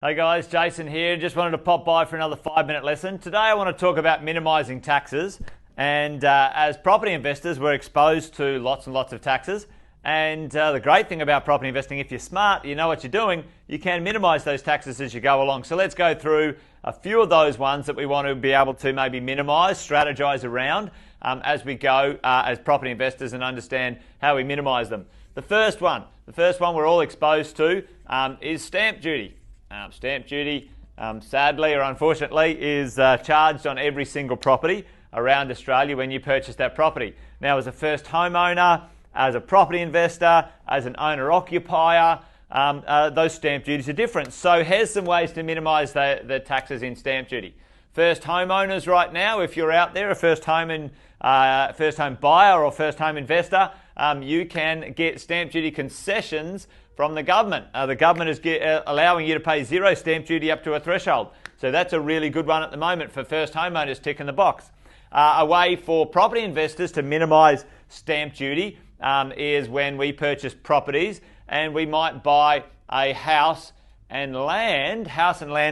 Hey guys, Jason here. Just wanted to pop by for another 5-minute lesson. Today I want to talk about minimising taxes. And as property investors, we're exposed to lots and lots of taxes. And the great thing about property investing, if you're smart, you know what you're doing, you can minimise those taxes as you go along. So let's go through a few of those ones that we want to be able to maybe minimise, strategise around as we go as property investors and understand how we minimise them. The first one we're all exposed to is stamp duty. Stamp duty, sadly or unfortunately, is charged on every single property around Australia when you purchase that property. Now, as a first homeowner, as a property investor, as an owner-occupier, those stamp duties are different. So here's some ways to minimise the taxes in stamp duty. First homeowners right now, if you're out there, a first home buyer or first home investor, you can get stamp duty concessions from the government. The government is allowing you to pay zero stamp duty up to a threshold. So that's a really good one at the moment for first homeowners, ticking the box. A way for property investors to minimise stamp duty is when we purchase properties and we might buy a house and land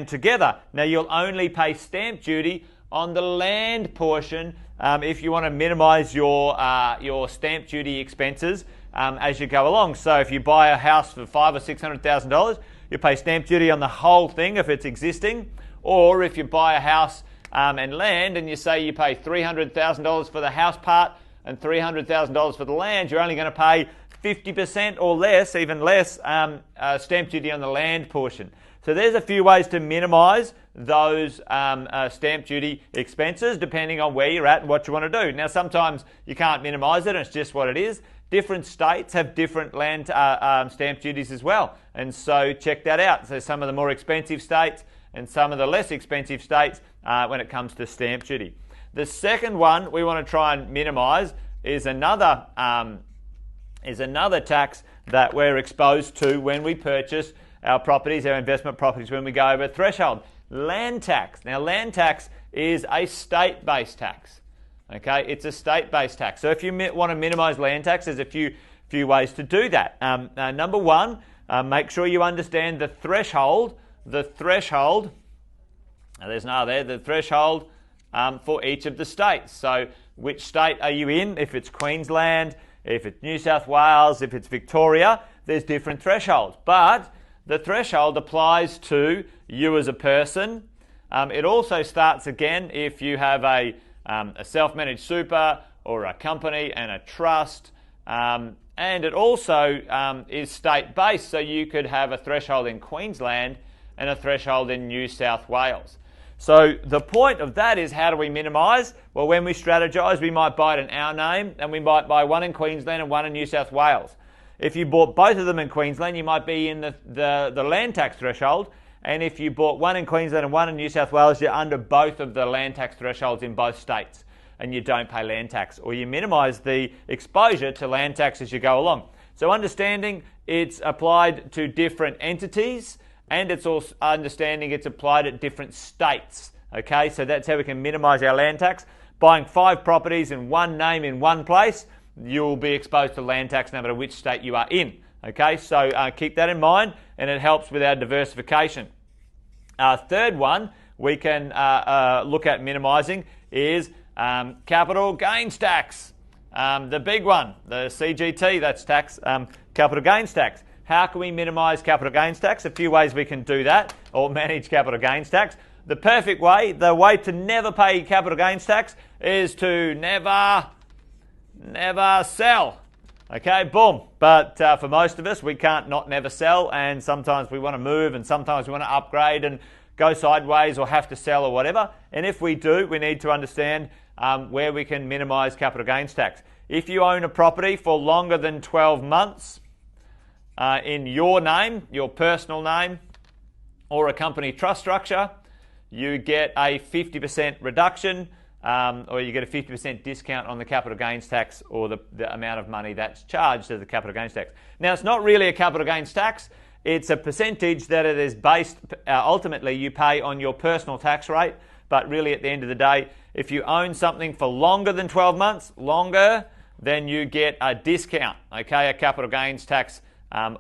together. Now, you'll only pay stamp duty on the land portion if you want to minimise your stamp duty expenses as you go along. So if you buy a house for $500,000 or $600,000, you pay stamp duty on the whole thing if it's existing. Or if you buy a house and land and you say you pay $300,000 for the house part and $300,000 for the land, you're only going to pay 50% or less, even less, stamp duty on the land portion. So there's a few ways to minimise those stamp duty expenses depending on where you're at and what you want to do. Now, sometimes you can't minimise it, and it's just what it is. Different states have different land stamp duties as well, and so check that out. So some of the more expensive states and some of the less expensive states when it comes to stamp duty. The second one we want to try and minimise is another tax that we're exposed to when we purchase our properties, our investment properties, when we go over a threshold. Land tax. Now, land tax is a state-based tax. Okay, it's a state-based tax. So if you want to minimise land tax, there's a few ways to do that. Number one, make sure you understand the threshold. The threshold. Now there's no there. The threshold for each of the states. So which state are you in? If it's Queensland, if it's New South Wales, if it's Victoria, there's different thresholds. But the threshold applies to you as a person. It also starts again if you have a self-managed super or a company and a trust. And it also is state-based, so you could have a threshold in Queensland and a threshold in New South Wales. So the point of that is, how do we minimise? Well, when we strategise, we might buy it in our name and we might buy one in Queensland and one in New South Wales. If you bought both of them in Queensland, you might be in the land tax threshold. And if you bought one in Queensland and one in New South Wales, you're under both of the land tax thresholds in both states and you don't pay land tax, or you minimise the exposure to land tax as you go along. So understanding it's applied to different entities, and it's also understanding it's applied at different states. Okay, so that's how we can minimise our land tax. Buying 5 properties in one name in one place, you'll be exposed to land tax no matter which state you are in. Okay, so keep that in mind, and it helps with our diversification. Third one we can look at minimising is capital gains tax. The big one, the CGT, that's tax, capital gains tax. How can we minimise capital gains tax? A few ways we can do that, or manage capital gains tax. The perfect way, the way to never pay capital gains tax is to never sell. Okay, boom. But for most of us, we can't not never sell, and sometimes we want to move, and sometimes we want to upgrade and go sideways or have to sell or whatever. And if we do, we need to understand where we can minimise capital gains tax. If you own a property for longer than 12 months in your name, your personal name, or a company trust structure, you get a 50% reduction, or you get a 50% discount on the capital gains tax, or the amount of money that's charged as the capital gains tax. Now, it's not really a capital gains tax. It's a percentage that it is based, ultimately you pay on your personal tax rate, but really at the end of the day, if you own something for longer than 12 months, then you get a discount, okay, a capital gains tax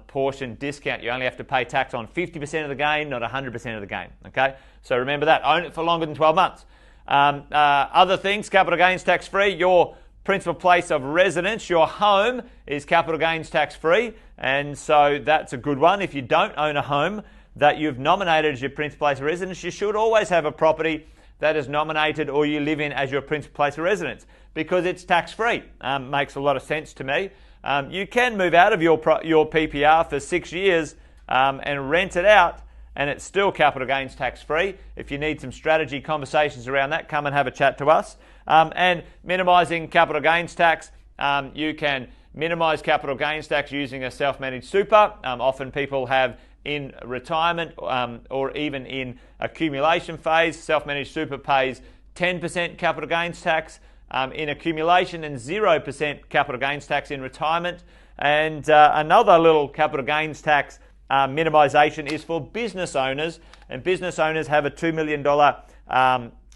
portion discount. You only have to pay tax on 50% of the gain, not 100% of the gain. Okay, so remember that. Own it for longer than 12 months. Other things, capital gains tax free. Your principal place of residence, your home, is capital gains tax free, and so that's a good one. If you don't own a home that you've nominated as your principal place of residence, you should always have a property that is nominated or you live in as your principal place of residence, because it's tax free. Makes a lot of sense to me. You can move out of your PPR for 6 years and rent it out, and it's still capital gains tax free. If you need some strategy conversations around that, come and have a chat to us. And minimising capital gains tax, you can minimise capital gains tax using a self-managed super. Often people have in retirement or even in accumulation phase. Self-managed super pays 10% capital gains tax in accumulation and 0% capital gains tax in retirement. And another little capital gains tax minimisation is for business owners, and business owners have a $2 million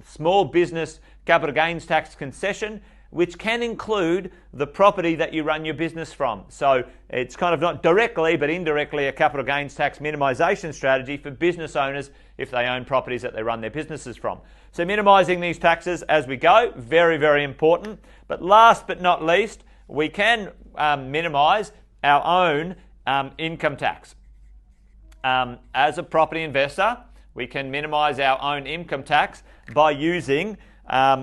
small business capital gains tax concession, which can include the property that you run your business from. So it's kind of not directly but indirectly a capital gains tax minimisation strategy for business owners if they own properties that they run their businesses from. So minimising these taxes as we go, very, very important. But last but not least, we can minimise our own income tax. As a property investor, we can minimise our own income tax by using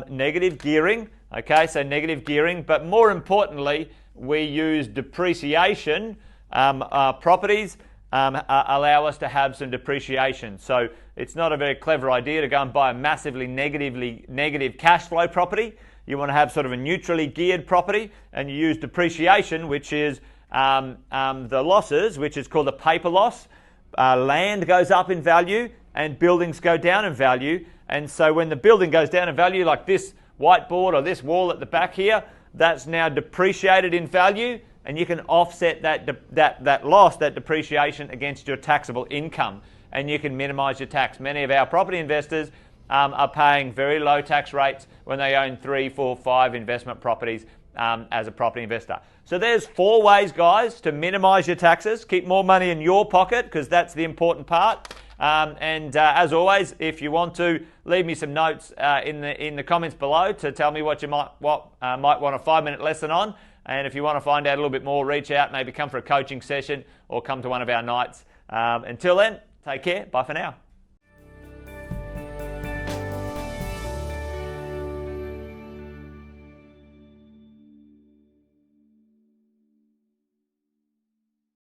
negative gearing. Okay, so negative gearing, but more importantly, we use depreciation. Properties allow us to have some depreciation. So it's not a very clever idea to go and buy a massively negative cash flow property. You want to have sort of a neutrally geared property, and you use depreciation, which is the losses, which is called a paper loss. Land goes up in value and buildings go down in value. And so when the building goes down in value, like this whiteboard or this wall at the back here, that's now depreciated in value, and you can offset that loss, that depreciation, against your taxable income, and you can minimise your tax. Many of our property investors are paying very low tax rates when they own 3, 4, 5 investment properties as a property investor. So there's 4 ways, guys, to minimise your taxes. Keep more money in your pocket, because that's the important part. As always, if you want to, leave me some notes in the comments below to tell me what you might want a 5-minute lesson on. And if you want to find out a little bit more, reach out, maybe come for a coaching session or come to one of our nights. Until then, take care. Bye for now.